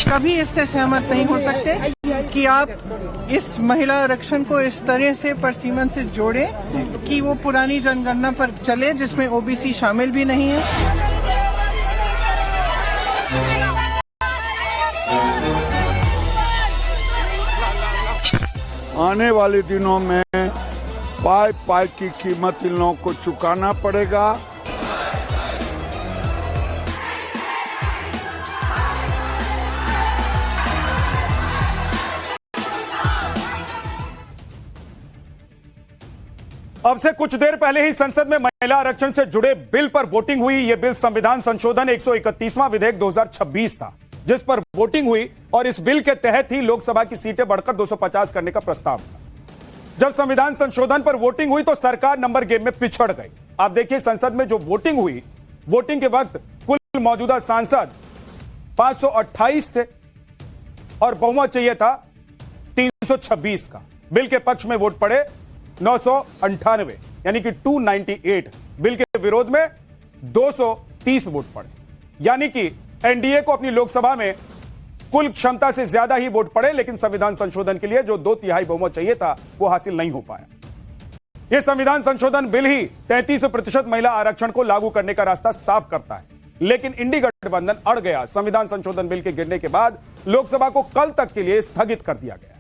कभी इससे सहमत नहीं हो सकते कि आप इस महिला आरक्षण को इस तरह से परसीमन से जोड़ें कि वो पुरानी जनगणना पर चले जिसमें ओबीसी शामिल भी नहीं है। आने वाले दिनों में पाई पाई की कीमत इन लोगों को चुकाना पड़ेगा। अब से कुछ देर पहले ही संसद में महिला आरक्षण से जुड़े बिल पर वोटिंग हुई। यह बिल संविधान संशोधन 131वां विधेयक 2026 था, जिस पर वोटिंग हुई और इस बिल के तहत ही लोकसभा की सीटें बढ़कर 250 करने का प्रस्ताव था। जब संविधान संशोधन पर वोटिंग हुई तो सरकार नंबर गेम में पिछड़ गई। आप देखिए संसद में जो वोटिंग हुई, वोटिंग के वक्त कुल मौजूदा सांसद 528 थे और बहुमत चाहिए था 326 का। बिल के पक्ष में वोट पड़े 998 यानी कि 298। बिल के विरोध में 230 वोट पड़े, यानी कि एनडीए को अपनी लोकसभा में कुल क्षमता से ज्यादा ही वोट पड़े, लेकिन संविधान संशोधन के लिए जो 2/3 बहुमत चाहिए था वो हासिल नहीं हो पाया। यह संविधान संशोधन बिल ही 33% महिला आरक्षण को लागू करने का रास्ता साफ करता है, लेकिन इंडी गठबंधन अड़ गया। संविधान संशोधन बिल के गिरने के बाद लोकसभा को कल तक के लिए स्थगित कर दिया गया।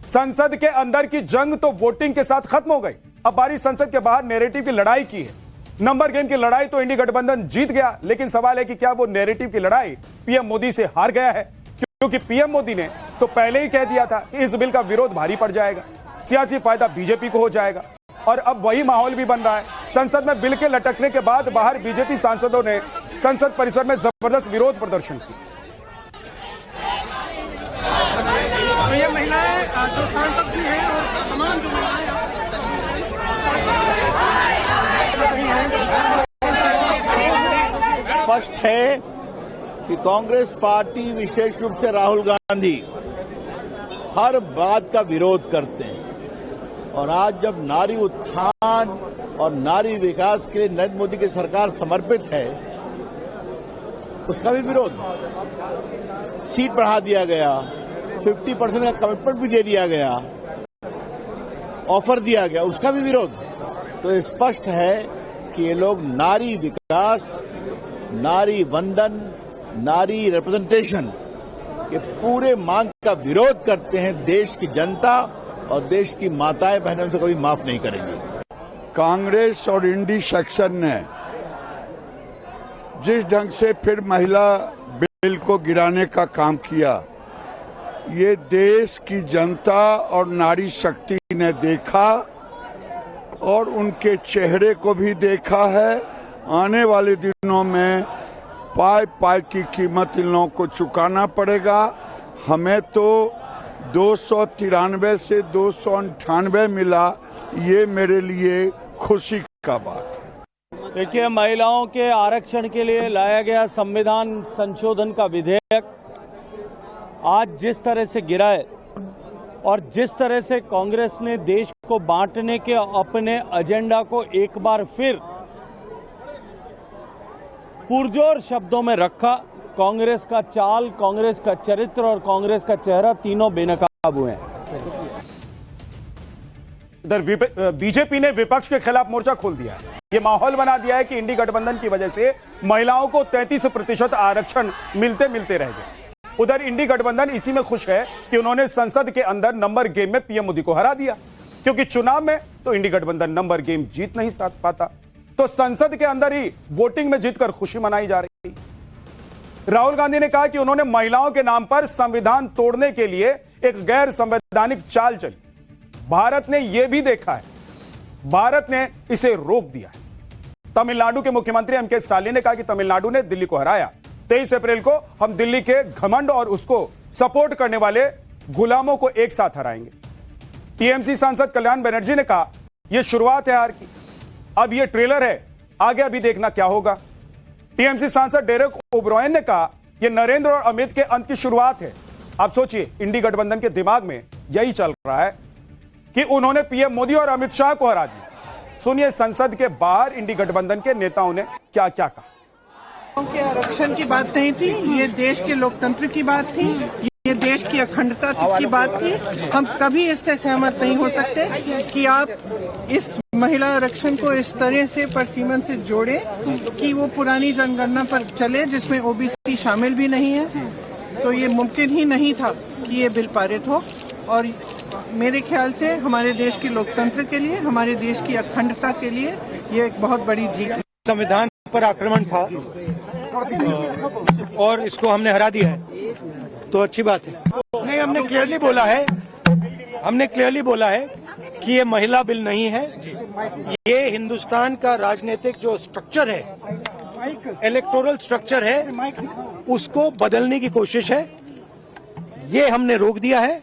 संसद के अंदर की जंग तो वोटिंग के साथ खत्म हो गई। अब बारी संसद के बाहर नैरेटिव की लड़ाई की है। नंबर गेम की लड़ाई तो इंडी गठबंधन जीत गया, लेकिन सवाल है कि क्या वो नैरेटिव की लड़ाई पीएम मोदी से हार गया है? क्योंकि पीएम मोदी ने तो पहले ही कह दिया था कि इस बिल का विरोध भारी पड़ जाएगा, सियासी फायदा बीजेपी को हो जाएगा, और अब वही माहौल भी बन रहा है। संसद में बिल के लटकने के बाद बाहर बीजेपी सांसदों ने संसद परिसर में जबरदस्त विरोध प्रदर्शन किया। तो ये महिलाएं जो सांसद भी हैं और तमाम जो महिलाएं स्पष्ट है कि कांग्रेस पार्टी, विशेष रूप से राहुल गांधी, हर बात का विरोध करते हैं। और आज जब नारी उत्थान और नारी विकास के लिए नरेंद्र मोदी की सरकार समर्पित है, उसका भी विरोध। सीट बढ़ा दिया गया, 50% का कमिटमेंट भी दे दिया गया, ऑफर दिया गया, उसका भी विरोध। तो स्पष्ट है कि ये लोग नारी विकास, नारी वंदन, नारी रिप्रेजेंटेशन के पूरे मांग का विरोध करते हैं। देश की जनता और देश की माताएं बहनों से कभी माफ नहीं करेंगी। कांग्रेस और इंडी सेक्शन ने जिस ढंग से फिर महिला बिल को गिराने का काम किया, ये देश की जनता और नारी शक्ति ने देखा और उनके चेहरे को भी देखा है। आने वाले दिनों में पाई पाई की कीमत इन लोगों को चुकाना पड़ेगा। हमें तो 293 से 298 मिला, ये मेरे लिए खुशी का बात है। देखिए, महिलाओं के आरक्षण के लिए लाया गया संविधान संशोधन का विधेयक आज जिस तरह से गिरा है और जिस तरह से कांग्रेस ने देश को बांटने के अपने एजेंडा को एक बार फिर पुरजोर शब्दों में रखा, कांग्रेस का चाल, कांग्रेस का चरित्र और कांग्रेस का चेहरा तीनों बेनकाब हुए हैं। इधर बीजेपी ने विपक्ष के खिलाफ मोर्चा खोल दिया है। ये माहौल बना दिया है कि इंडी गठबंधन की वजह से महिलाओं को 33% आरक्षण मिलते मिलते रह गए। उधर इंडी गठबंधन इसी में खुश है कि उन्होंने संसद के अंदर नंबर गेम में पीएम मोदी को हरा दिया, क्योंकि चुनाव में तो इंडी गठबंधन नंबर गेम जीत नहीं पाता, तो संसद के अंदर ही वोटिंग में जीतकर खुशी मनाई जा रही। राहुल गांधी ने कहा कि उन्होंने महिलाओं के नाम पर संविधान तोड़ने के लिए एक गैर संवैधानिक चाल चली। भारत ने यह भी देखा है, भारत ने इसे रोक दिया है। तमिलनाडु के मुख्यमंत्री एम के स्टालिन ने कहा कि तमिलनाडु ने दिल्ली को हराया। 23 अप्रैल को हम दिल्ली के घमंड और उसको सपोर्ट करने वाले गुलामों को एक साथ हराएंगे। टीएमसी सांसद कल्याण बनर्जी ने कहा यह शुरुआत है हार की, अब यह ट्रेलर है, आगे अभी देखना क्या होगा। टीएमसी सांसद डेरेक ओब्रायन ने कहा यह नरेंद्र और अमित के अंत की शुरुआत है। आप सोचिए, इंडी गठबंधन के दिमाग में यही चल रहा है कि उन्होंने पीएम मोदी और अमित शाह को हरा दिया। सुनिए संसद के बाहर इंडी गठबंधन के नेताओं ने क्या क्या कहा। आरक्षण की बात नहीं थी, ये देश के लोकतंत्र की बात थी, ये देश की अखंडता की बात थी। हम कभी इससे सहमत नहीं हो सकते कि आप इस महिला आरक्षण को इस तरह से परसीमन से जोड़ें कि वो पुरानी जनगणना पर चले जिसमें ओबीसी शामिल भी नहीं है। तो ये मुमकिन ही नहीं था कि ये बिल पारित हो, और मेरे ख्याल से हमारे देश के लोकतंत्र के लिए, हमारे देश की अखंडता के लिए ये एक बहुत बड़ी जीत है। संविधान पर आक्रमण था और इसको हमने हरा दिया है, तो अच्छी बात है। नहीं, हमने क्लियरली बोला है कि ये महिला बिल नहीं है, ये हिंदुस्तान का राजनीतिक जो स्ट्रक्चर है, इलेक्टोरल स्ट्रक्चर है, उसको बदलने की कोशिश है। ये हमने रोक दिया है।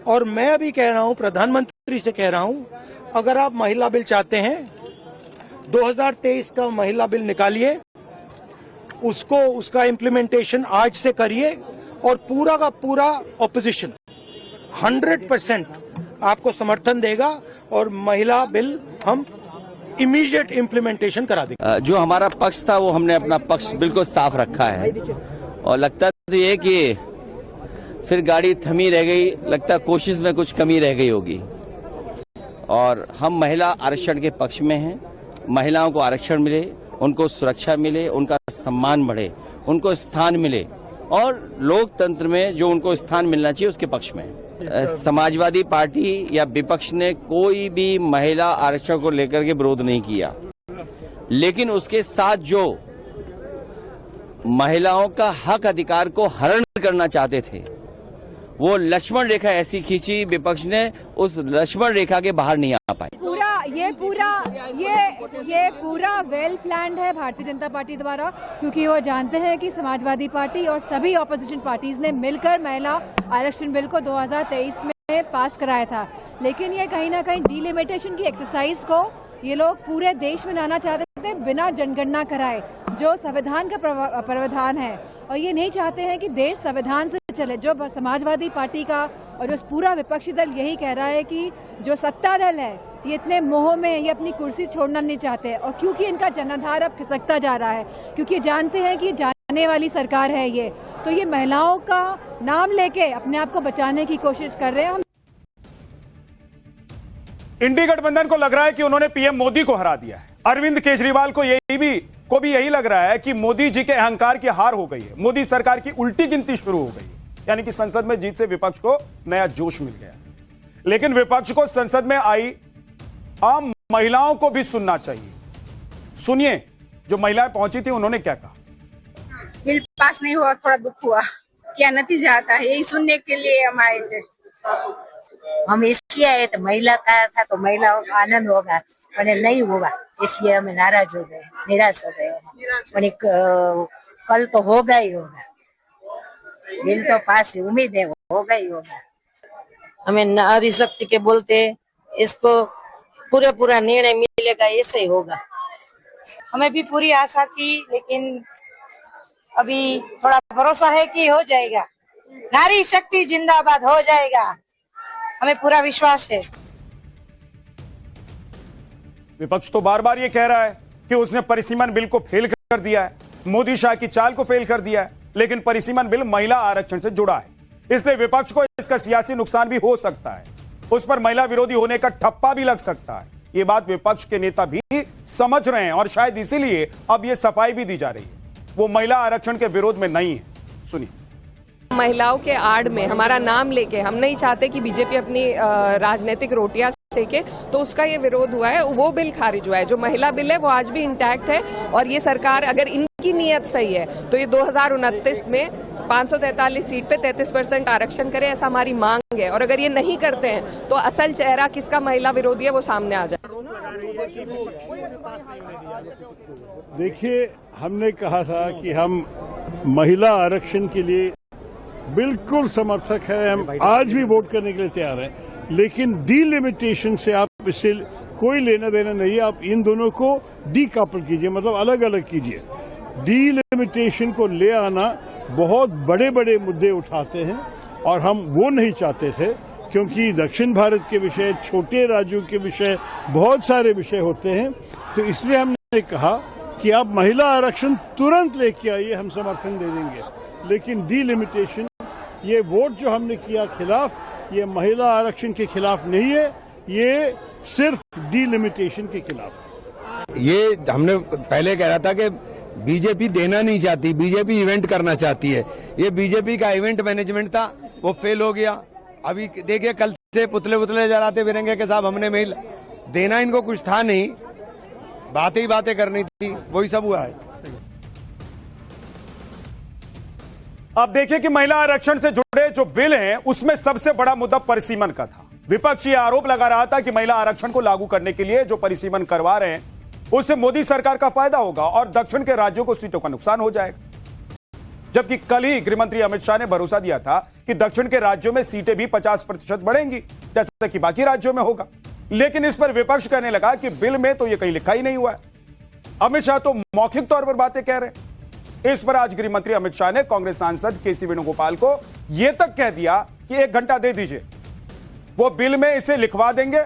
और मैं अभी कह रहा हूं, प्रधानमंत्री से कह रहा हूं, अगर आप महिला बिल चाहते हैं 2023 का महिला बिल निकालिए, उसका इम्प्लीमेंटेशन आज से करिए, और पूरा का पूरा ऑपोजिशन 100% आपको समर्थन देगा, और महिला बिल हम इमीडिएट इम्प्लीमेंटेशन करा देंगे। जो हमारा पक्ष था वो हमने अपना पक्ष बिल्कुल साफ रखा है, और लगता तो ये कि फिर गाड़ी थमी रह गई, लगता कोशिश में कुछ कमी रह गई होगी। और हम महिला आरक्षण के पक्ष में हैं। महिलाओं को आरक्षण मिले, उनको सुरक्षा मिले, उनका सम्मान बढ़े, उनको स्थान मिले, और लोकतंत्र में जो उनको स्थान मिलना चाहिए उसके पक्ष में है। समाजवादी पार्टी या विपक्ष ने कोई भी महिला आरक्षण को लेकर के विरोध नहीं किया, लेकिन उसके साथ जो महिलाओं का हक अधिकार को हरण करना चाहते थे, वो लक्ष्मण रेखा ऐसी खींची विपक्ष ने, उस लक्ष्मण रेखा के बाहर नहीं आ पाए। ये पूरा वेल प्लान्ड है भारतीय जनता पार्टी द्वारा, क्योंकि वो जानते हैं कि समाजवादी पार्टी और सभी ऑपोजिशन पार्टीज ने मिलकर महिला आरक्षण बिल को 2023 में पास कराया था। लेकिन ये कहीं ना कहीं डिलिमिटेशन की एक्सरसाइज को ये लोग पूरे देश में लाना चाहते थे बिना जनगणना कराए, जो संविधान का प्रावधान है। और ये नहीं चाहते हैं कि देश संविधान से चले। जो समाजवादी पार्टी का और जो पूरा विपक्षी दल यही कह रहा है कि जो सत्ता दल है ये इतने मोह में, ये अपनी कुर्सी छोड़ना नहीं चाहते। और क्योंकि इनका जनाधार अब खिसकता जा रहा है, क्योंकि जानते हैं कि जाने वाली सरकार है ये, तो ये महिलाओं का नाम लेके अपने आप को बचाने की कोशिश कर रहे हैं। इंडी गठबंधन को लग रहा है कि उन्होंने पीएम मोदी को हरा दिया है। अरविंद केजरीवाल को यही लग रहा है कि मोदी जी के अहंकार की हार हो गई है, मोदी सरकार की उल्टी गिनती शुरू हो गई है, यानी कि संसद में जीत से विपक्ष को नया जोश मिल गया। लेकिन विपक्ष को संसद में आई आम महिलाओं को भी सुनना चाहिए। सुनिए, जो महिलाएं पहुंची थी उन्होंने क्या कहा। बिल पास नहीं हुआ, थोड़ा दुख हुआ, क्या नतीजा आता है यही सुनने के लिए हम आए थे। हम इसलिए आए थे, महिला का था तो महिलाओं का आनंद होगा, पर नहीं होगा, इसलिए हमें नाराज हो गए, निराश हो गए। कल तो होगा ही होगा, बिल तो पास, उम्मीद है होगा ही होगा। हमें नारी शक्ति के बोलते इसको पूरा निर्णय मिलेगा, ऐसे ही होगा। हमें भी पूरी आशा थी, लेकिन अभी थोड़ा भरोसा है कि हो जाएगा। नारी शक्ति जिंदाबाद, हो जाएगा, हमें पूरा विश्वास है। विपक्ष तो बार बार ये कह रहा है कि उसने परिसीमन बिल को फेल कर दिया है, मोदी शाह की चाल को फेल कर दिया है, लेकिन परिसीमन बिल महिला आरक्षण से जुड़ा है, इसलिए विपक्ष को इसका सियासी नुकसान भी हो सकता है, उस पर महिला विरोधी होने का ठप्पा भी लग सकता है। ये बात विपक्ष के नेता भी समझ रहे हैं, और शायद इसीलिए अब ये सफाई भी दी जा रही है, वो महिला आरक्षण के विरोध में नहीं है। सुनिए। महिलाओं के आड़ में हमारा नाम लेके हम नहीं चाहते कि बीजेपी अपनी राजनीतिक रोटियां सेके, तो उसका ये विरोध हुआ है, वो बिल खारिज हुआ है। जो महिला बिल है वो आज भी इंटैक्ट है, और ये सरकार अगर इनकी नीयत सही है तो ये 2029 में 543 सीट पे 33% आरक्षण करे, ऐसा हमारी मांग है। और अगर ये नहीं करते हैं तो असल चेहरा किसका महिला विरोधी है वो सामने आ जाए। देखिए, हमने कहा था कि हम महिला आरक्षण के लिए बिल्कुल समर्थक है, हम आज भी वोट करने के लिए तैयार हैं, लेकिन डिलिमिटेशन से आप इससे कोई लेना देना नहीं है। आप इन दोनों को डीकपल कीजिए, मतलब अलग अलग कीजिए। डिलिमिटेशन को ले आना बहुत बड़े बड़े मुद्दे उठाते हैं, और हम वो नहीं चाहते थे, क्योंकि दक्षिण भारत के विषय, छोटे राज्यों के विषय, बहुत सारे विषय होते हैं। तो इसलिए हमने कहा कि आप महिला आरक्षण तुरंत लेके आइए, हम समर्थन दे देंगे, लेकिन डिलिमिटेशन, ये वोट जो हमने किया खिलाफ, ये महिला आरक्षण के खिलाफ नहीं है, ये सिर्फ डिलिमिटेशन के खिलाफ। ये हमने पहले कह रहा था कि बीजेपी देना नहीं चाहती, बीजेपी इवेंट करना चाहती है। ये बीजेपी का इवेंट मैनेजमेंट था, वो फेल हो गया। अभी देखिए कल से पुतले जलाते फिरेंगे कि साहब हमने मेल देना, इनको कुछ था नहीं, बातें ही बातें करनी थी, वही सब हुआ है। अब देखिए कि महिला आरक्षण से जुड़े जो बिल हैं उसमें सबसे बड़ा मुद्दा परिसीमन का था। विपक्ष ये आरोप लगा रहा था कि महिला आरक्षण को लागू करने के लिए जो परिसीमन करवा रहे हैं उससे मोदी सरकार का फायदा होगा और दक्षिण के राज्यों को सीटों का नुकसान हो जाएगा, जबकि कल ही गृहमंत्री अमित शाह ने भरोसा दिया था कि दक्षिण के राज्यों में सीटें भी 50% बढ़ेंगी जैसा कि बाकी राज्यों में होगा। लेकिन इस पर विपक्ष कहने लगा कि बिल में तो यह कहीं लिखा ही नहीं हुआ है, अमित शाह तो मौखिक तौर पर बातें कह रहे हैं। इस पर आज गृहमंत्री अमित शाह ने कांग्रेस सांसद केसी वेणुगोपाल को यह तक कह दिया कि 1 घंटा दे दीजिए, वो बिल में इसे लिखवा देंगे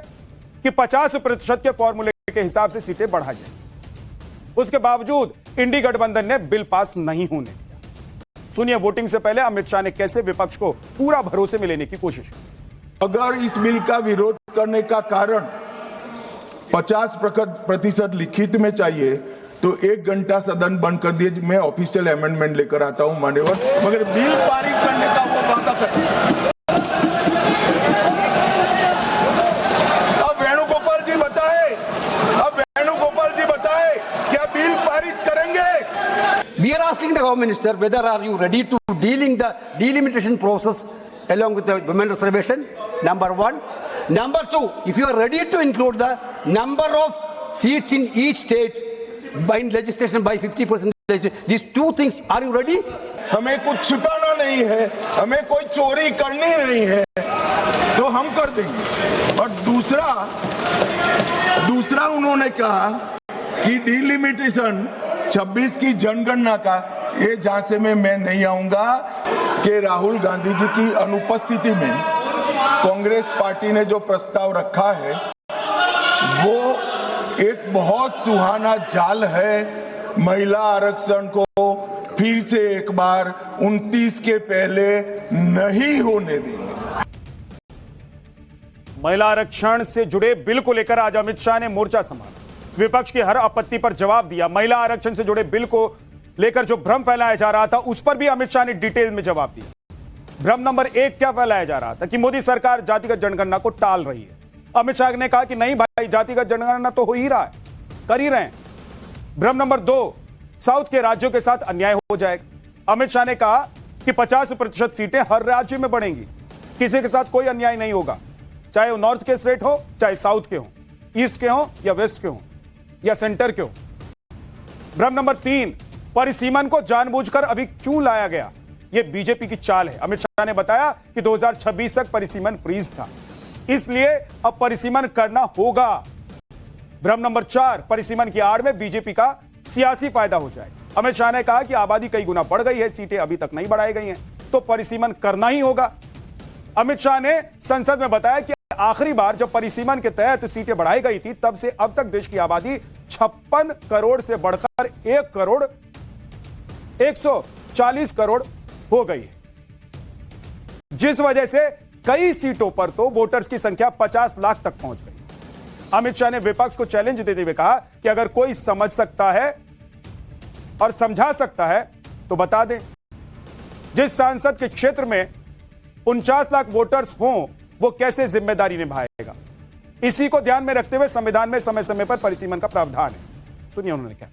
कि 50% के फॉर्मूले के हिसाब से सीटें बढ़ा जाए। उसके बावजूद इंडी गठबंधन ने बिल पास नहीं होने दिया। सुनिए वोटिंग से पहले अमित शाह ने कैसे विपक्ष को पूरा भरोसे में लेने की कोशिश की। अगर इस बिल का विरोध करने का कारण 50% लिखित में चाहिए तो 1 घंटा सदन बंद कर दिए, मैं ऑफिशियल अमेंडमेंट लेकर आता हूं मान्यवर, मगर बिल पारित करने का वो वादा करते। अब वेणुगोपाल जी बताए क्या बिल पारित करेंगे? We are asking the Home Minister whether are you ready to dealing the delimitation process along with the women reservation, number 1. Number 2, if you are ready to include the number of seats in each state by legislation by 50%, these 2 things, are you ready? हमें कुछ छिपाना नहीं है, हमें कोई चोरी करनी नहीं है, तो हम कर देंगे। और दूसरा उन्होंने कहा कि डिलिमिटेशन 26 की जनगणना का, ये झांसे में मैं नहीं आऊंगा कि राहुल गांधी जी की अनुपस्थिति में कांग्रेस पार्टी ने जो प्रस्ताव रखा है वो एक बहुत सुहाना जाल है। महिला आरक्षण को फिर से एक बार 29 के पहले नहीं होने देंगे। महिला आरक्षण से जुड़े बिल को लेकर आज अमित शाह ने मोर्चा संभाला, विपक्ष की हर आपत्ति पर जवाब दिया। महिला आरक्षण से जुड़े बिल को लेकर जो भ्रम फैलाया जा रहा था उस पर भी अमित शाह ने डिटेल में जवाब दिया। भ्रम नंबर 1 क्या फैलाया जा रहा था कि मोदी सरकार जातिगत जनगणना को टाल रही है। अमित शाह ने कहा कि नहीं भाई, जातिगत जनगणना तो हो ही रहा है, कर ही रहे हैं। भ्रम नंबर 2, साउथ के राज्यों के साथ अन्याय हो जाएगा। अमित शाह ने कहा कि 50% सीटें हर राज्य में बढ़ेंगी, किसी के साथ कोई अन्याय नहीं होगा, चाहे वो नॉर्थ के स्टेट हो, चाहे साउथ के हो, ईस्ट के हो या वेस्ट के हो या सेंटर के हो। भ्रम नंबर 3, परिसीमन को जानबूझकर अभी क्यों लाया गया, यह बीजेपी की चाल है। अमित शाह ने बताया कि 2026 तक परिसीमन फ्रीज था, इसलिए अब परिसीमन करना होगा। भ्रम नंबर 4, परिसीमन की आड़ में बीजेपी का सियासी फायदा हो जाए। अमित शाह ने कहा कि आबादी कई गुना बढ़ गई है, सीटें अभी तक नहीं बढ़ाई गई हैं, तो परिसीमन करना ही होगा। अमित शाह ने संसद में बताया कि आखिरी बार जब परिसीमन के तहत सीटें बढ़ाई गई थी तब से अब तक देश की आबादी 56 करोड़ से बढ़कर 140 करोड़ हो गई है, जिस वजह से कई सीटों पर तो वोटर्स की संख्या 50 लाख तक पहुंच गई। अमित शाह ने विपक्ष को चैलेंज देते हुए कहा कि अगर कोई समझ सकता है और समझा सकता है तो बता दें। जिस सांसद के क्षेत्र में 49 लाख वोटर्स हों वो कैसे जिम्मेदारी निभाएगा। इसी को ध्यान में रखते हुए संविधान में समय समय पर परिसीमन का प्रावधान है। सुनिए उन्होंने क्या।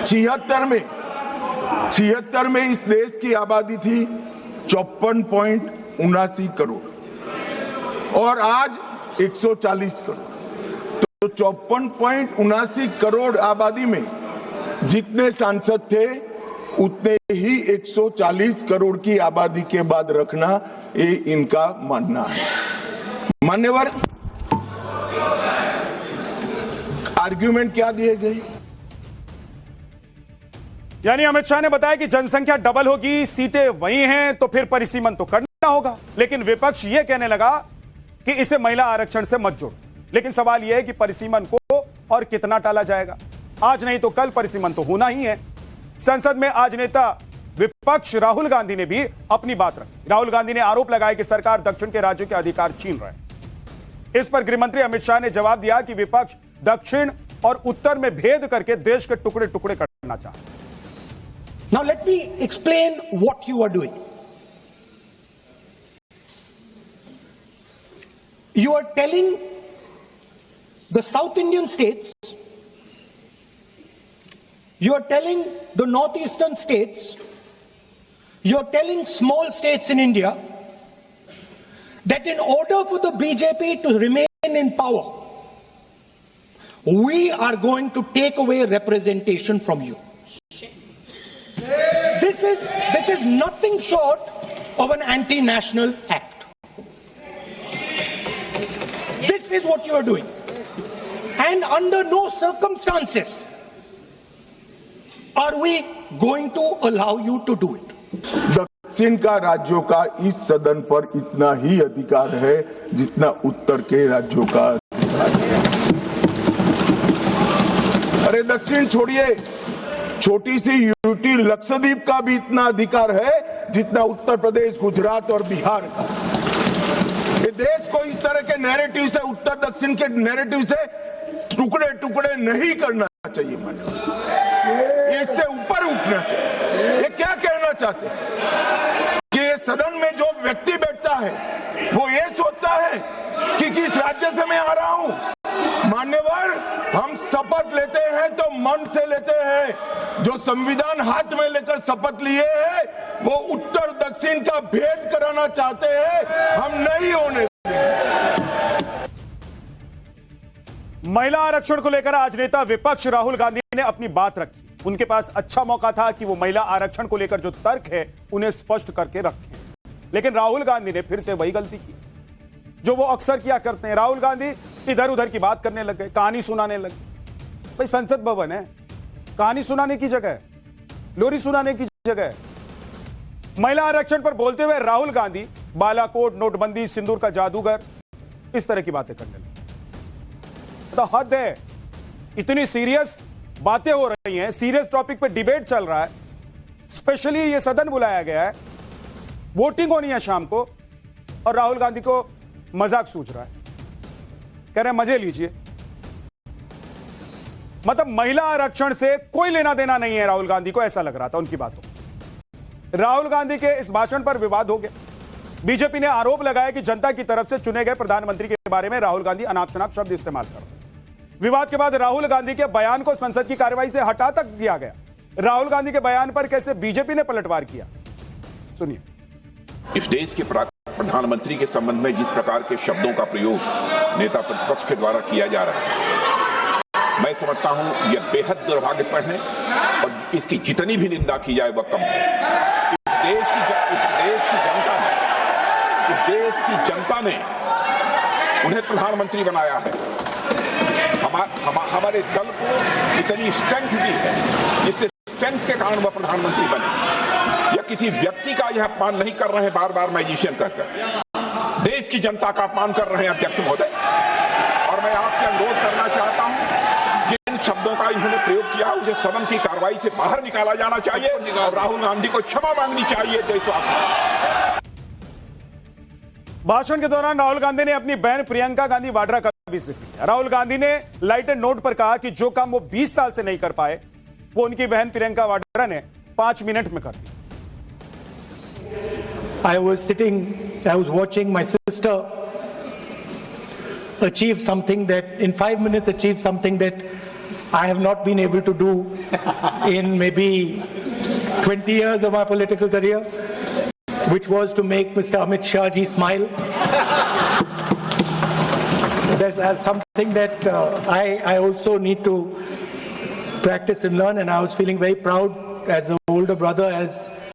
76 में इस देश की आबादी थी 54.79 करोड़ और आज 140 करोड़। तो 54.79 करोड़ आबादी में जितने सांसद थे उतने ही 140 करोड़ की आबादी के बाद रखना, ये इनका मानना है। मान्यवर, आर्ग्यूमेंट क्या दिए गए? यानी अमित शाह ने बताया कि जनसंख्या डबल होगी, सीटें वही हैं, तो फिर परिसीमन तो करना होगा। लेकिन विपक्ष यह कहने लगा कि इसे महिला आरक्षण से मत जोड़ो। लेकिन सवाल यह है कि परिसीमन को और कितना टाला जाएगा। आज नहीं तो कल परिसीमन तो होना ही है। संसद में आज नेता विपक्ष राहुल गांधी ने भी अपनी बात रखी। राहुल गांधी ने आरोप लगाया कि सरकार दक्षिण के राज्यों के अधिकार छीन रहे हैं। इस पर गृहमंत्री अमित शाह ने जवाब दिया कि विपक्ष दक्षिण और उत्तर में भेद करके देश के टुकड़े टुकड़े करना चाहता है। Now let me explain what you are doing. You are telling the South Indian states, you are telling the northeastern states, you are telling small states in India that in order for the BJP to remain in power, we are going to take away representation from you. This is nothing short of an anti-national act. This is what you are doing. And under no circumstances are we going to allow you to do it. दक्षिण का राज्यों का इस सदन पर इतना ही अधिकार है जितना उत्तर के राज्यों का अधिकार है। अरे दक्षिण छोड़िए, छोटी सी यूटी लक्षद्वीप का भी इतना अधिकार है जितना उत्तर प्रदेश, गुजरात और बिहार का। ये देश को इस तरह के नैरेटिव से, उत्तर दक्षिण के नैरेटिव से टुकड़े टुकड़े नहीं करना चाहिए। मन इससे ऊपर उठना चाहिए। ये क्या कहना चाहते हैं कि ये सदन में जो व्यक्ति बैठता है वो ये सोचता है कि किस राज्य से मैं आ रहा हूं। मान्यवर, हम शपथ लेते हैं तो मन से लेते हैं। जो संविधान हाथ में लेकर शपथ लिए हैं वो उत्तर दक्षिण का भेद कराना चाहते हैं, हम नहीं होने देंगे। महिला आरक्षण को लेकर आज नेता विपक्ष राहुल गांधी ने अपनी बात रखी। उनके पास अच्छा मौका था कि वो महिला आरक्षण को लेकर जो तर्क है उन्हें स्पष्ट करके रखें, लेकिन राहुल गांधी ने फिर से वही गलती की जो वो अक्सर किया करते हैं। राहुल गांधी इधर उधर की बात करने लग गए, कहानी सुनाने लगे। भाई संसद भवन है, कहानी सुनाने की जगह है, लोरी सुनाने की जगह है। महिला आरक्षण पर बोलते हुए राहुल गांधी बालाकोट, नोटबंदी, सिंदूर का जादूगर, इस तरह की बातें करने लगे। तो हद है, इतनी सीरियस बातें हो रही हैं, सीरियस टॉपिक पे डिबेट चल रहा है, स्पेशली ये सदन बुलाया गया है, वोटिंग होनी है शाम को, और राहुल गांधी को मजाक सूझ रहा है, कह रहे हैं मजे लीजिए। मतलब महिला आरक्षण से कोई लेना देना नहीं है राहुल गांधी को, ऐसा लग रहा था उनकी बातों। राहुल गांधी के इस भाषण पर विवाद हो गया। बीजेपी ने आरोप लगाया कि जनता की तरफ से चुने गए प्रधानमंत्री के बारे में राहुल गांधी अनाप शनाप शब्द इस्तेमाल कर रहे हैं। विवाद के बाद राहुल गांधी के बयान को संसद की कार्रवाई से हटा तक दिया गया। राहुल गांधी के बयान पर कैसे बीजेपी ने पलटवार किया, सुनिए। इस देश के प्रधानमंत्री के संबंध में जिस प्रकार के शब्दों का प्रयोग नेता प्रतिपक्ष के द्वारा किया जा रहा है, मैं समझता हूं यह बेहद दुर्भाग्यपूर्ण है और इसकी जितनी भी निंदा की जाए वह कम है। इस देश की जनता ने उन्हें प्रधानमंत्री बनाया है। हमारे दल को इतनी स्ट्रेंथ दी है जिससे स्ट्रेंथ के कारण वह प्रधानमंत्री बने। या किसी व्यक्ति का यह अपमान नहीं कर रहे हैं बार बार मैजिशियन कहकर, देश की जनता का अपमान कर रहे हैं अध्यक्ष महोदय। और मैं आपसे अनुरोध करना चाहता हूं, जिन शब्दों का इन्होंने प्रयोग किया उसे सदन की कार्रवाई से बाहर निकाला जाना चाहिए और राहुल गांधी को क्षमा मांगनी चाहिए देशवासियों। भाषण के दौरान राहुल गांधी ने अपनी बहन प्रियंका गांधी वाड्रा का भी जिक्र किया। राहुल गांधी ने लाइट एंड नोट पर कहा कि जो काम वो 20 साल से नहीं कर पाए वो उनकी बहन प्रियंका वाड्रा ने 5 मिनट में कर दिया। I was watching my sister achieve something that in 5 minutes achieve something that I have not been able to do in maybe 20 years of my political career, which was to make Mr. Amit Shah ji smile. There's something that I also need to practice and learn, and I was feeling very proud as an older brother, as